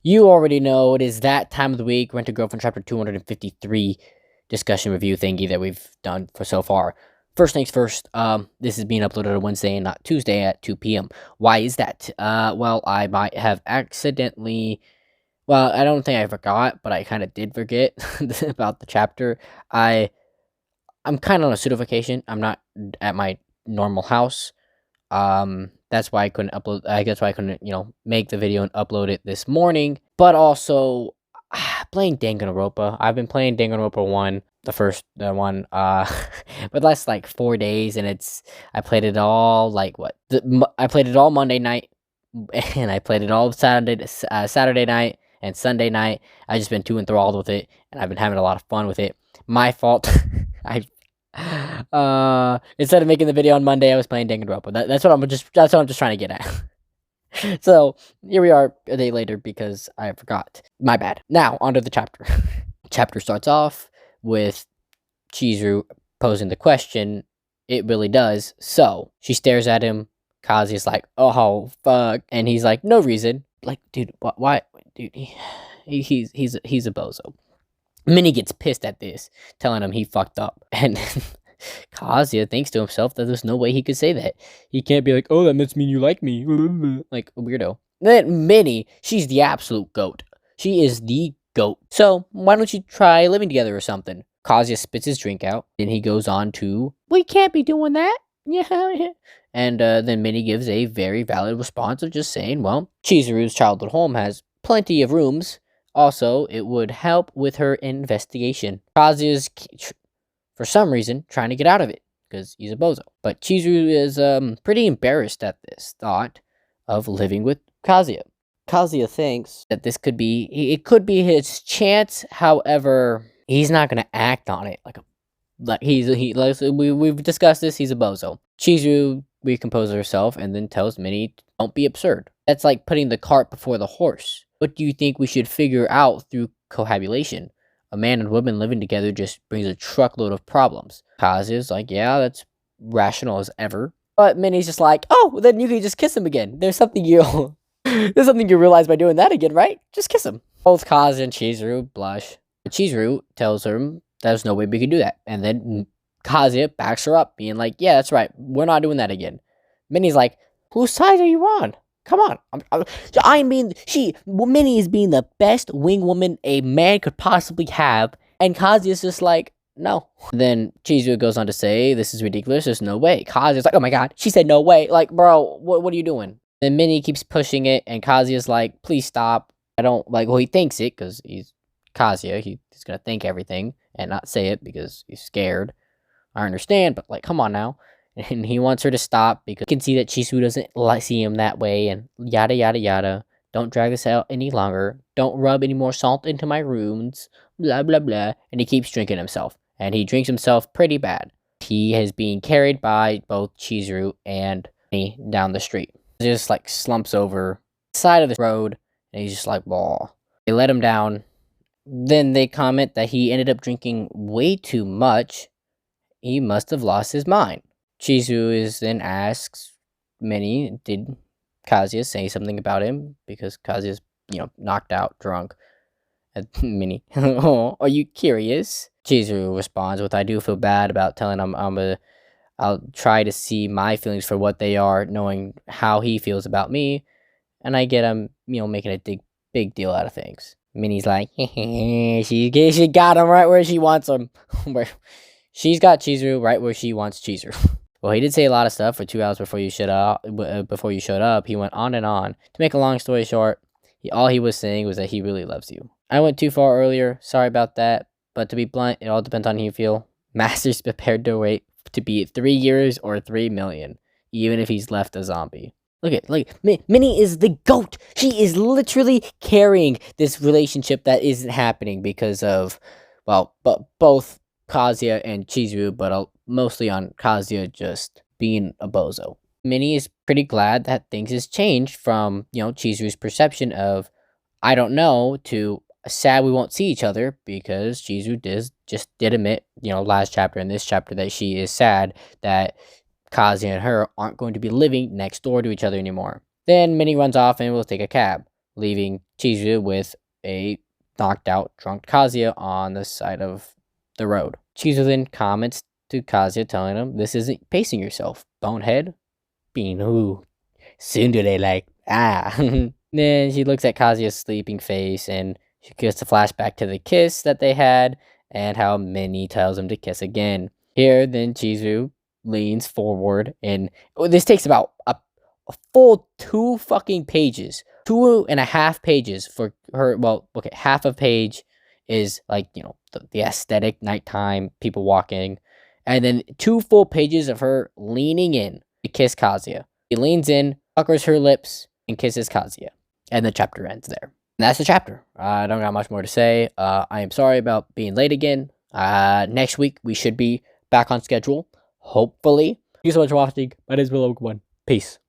You already know it is that time of the week, Rent a Girlfriend chapter 253 discussion review thingy that we've done for so far. First things first, this is being uploaded on Wednesday and not Tuesday at 2 p.m. Why is that? Well, I might have accidentally, well, I don't think I forgot, but I kind of did forget about the chapter. I'm kind of on a pseudo vacation. I'm not at my normal house. That's why I couldn't upload. I guess why I couldn't, make the video and upload it this morning. But also, playing Danganronpa. I've been playing Danganronpa 1, the first one, but that's like 4 days, and I played it all like what? I played it all Monday night, and I played it all Saturday night and Sunday night. I just been too enthralled with it, and I've been having a lot of fun with it. My fault. I instead of making the video on Monday, I was playing Danganronpa. That's what I'm just trying to get at. So here we are a day later because I forgot. My bad. Now onto the chapter. Chapter starts off with Chizuru posing the question. It really does. So she stares at him. Kazuya's like, "Oh fuck," and he's like, "No reason." Like, dude, why, dude? He's a bozo. Minnie gets pissed at this, telling him he fucked up, and Kazuya thinks to himself that there's no way he could say that. He can't be like, "Oh, that must mean you like me," like a weirdo. Then Minnie, she's the absolute goat. She is the goat. So why don't you try living together or something? Kazuya spits his drink out, and he goes on to, "We can't be doing that." Yeah. And then Minnie gives a very valid response of just saying, well, Chizuru's childhood home has plenty of rooms. Also, it would help with her investigation. Kazuya's, for some reason, trying to get out of it, because he's a bozo. But Chizuru is pretty embarrassed at this thought of living with Kazuya. Kazuya thinks that it could be his chance. However, he's not going to act on it like we've discussed this. He's a bozo. Chizuru recomposes herself and then tells Minnie, "Don't be absurd. That's like putting the cart before the horse. What do you think we should figure out through cohabulation? A man and woman living together just brings a truckload of problems." Kazuya's like, "Yeah, that's rational as ever." But Minnie's just like, "Oh, then you can just kiss him again. There's something you realize by doing that again, right? Just kiss him." Both Kazuya and Chizuru blush. Chizuru tells her there's no way we could do that. And then Kazuya backs her up, being like, "Yeah, that's right. We're not doing that again." Minnie's like, "Whose side are you on? Come on." Minnie is being the best wing woman a man could possibly have. And Kazuya's just like, "No." Then Chizuru goes on to say, "This is ridiculous. There's no way." Kazuya's like, "Oh my god." She said, "No way." Like, bro, what are you doing? Then Minnie keeps pushing it, and Kazuya's like, "Please stop." I don't like, well, he thinks it because he's Kazuya. He's gonna think everything and not say it because he's scared. I understand, but like, come on now. And he wants her to stop because he can see that Chizuru doesn't see him that way, and yada yada yada. "Don't drag this out any longer. Don't rub any more salt into my wounds. Blah blah blah." And he keeps drinking himself, and he drinks himself pretty bad. He is being carried by both Chizuru and me down the street. He just like slumps over the side of the road, and he's just like, "Blah." They let him down. Then they comment that he ended up drinking way too much. He must have lost his mind. Chizuru then asks Minnie, did Kazuya say something about him? Because Kazuya's, knocked out, drunk. And Minnie, "Oh, are you curious?" Chizuru responds with, "I do feel bad about telling him I'll try to see my feelings for what they are, knowing how he feels about me. And I get him, making a big deal out of things." Minnie's like, she got him right where she wants him. She's got Chizuru right where she wants Chizuru. Well, he did say a lot of stuff for 2 hours before you showed up. He went on and on. To make a long story short, all he was saying was that he really loves you. I went too far earlier. Sorry about that. But to be blunt, it all depends on how you feel. Master's prepared to wait to be 3 years or 3 million, even if he's left a zombie. Minnie is the GOAT. She is literally carrying this relationship that isn't happening because of, well, both Kazuya and Chizuru, but mostly on Kazuya just being a bozo. Minnie is pretty glad that things has changed from, Chizuru's perception of, "I don't know," to sad we won't see each other, because Chizuru just did admit, last chapter and this chapter, that she is sad that Kazuya and her aren't going to be living next door to each other anymore. Then Minnie runs off and will take a cab, leaving Chizu with a knocked out drunk Kazuya on the side of the road. Chizu then comments to Kazuya, telling him, "This isn't pacing yourself, bonehead." Being who tsundere like, ah. Then she looks at Kazuya's sleeping face and she gets a flashback to the kiss that they had and how Minnie tells him to kiss again. Here, then Chizu leans forward and this takes about a full 2 fucking pages. 2.5 pages for her. Well, okay, half a page is like, the aesthetic nighttime, people walking. And then 2 full pages of her leaning in to kiss Kazuya. She leans in, puckers her lips, and kisses Kazuya. And the chapter ends there. And that's the chapter. I don't got much more to say. I am sorry about being late again. Next week, we should be back on schedule. Hopefully. Thank you so much for watching. My name is Wingwoman. Peace.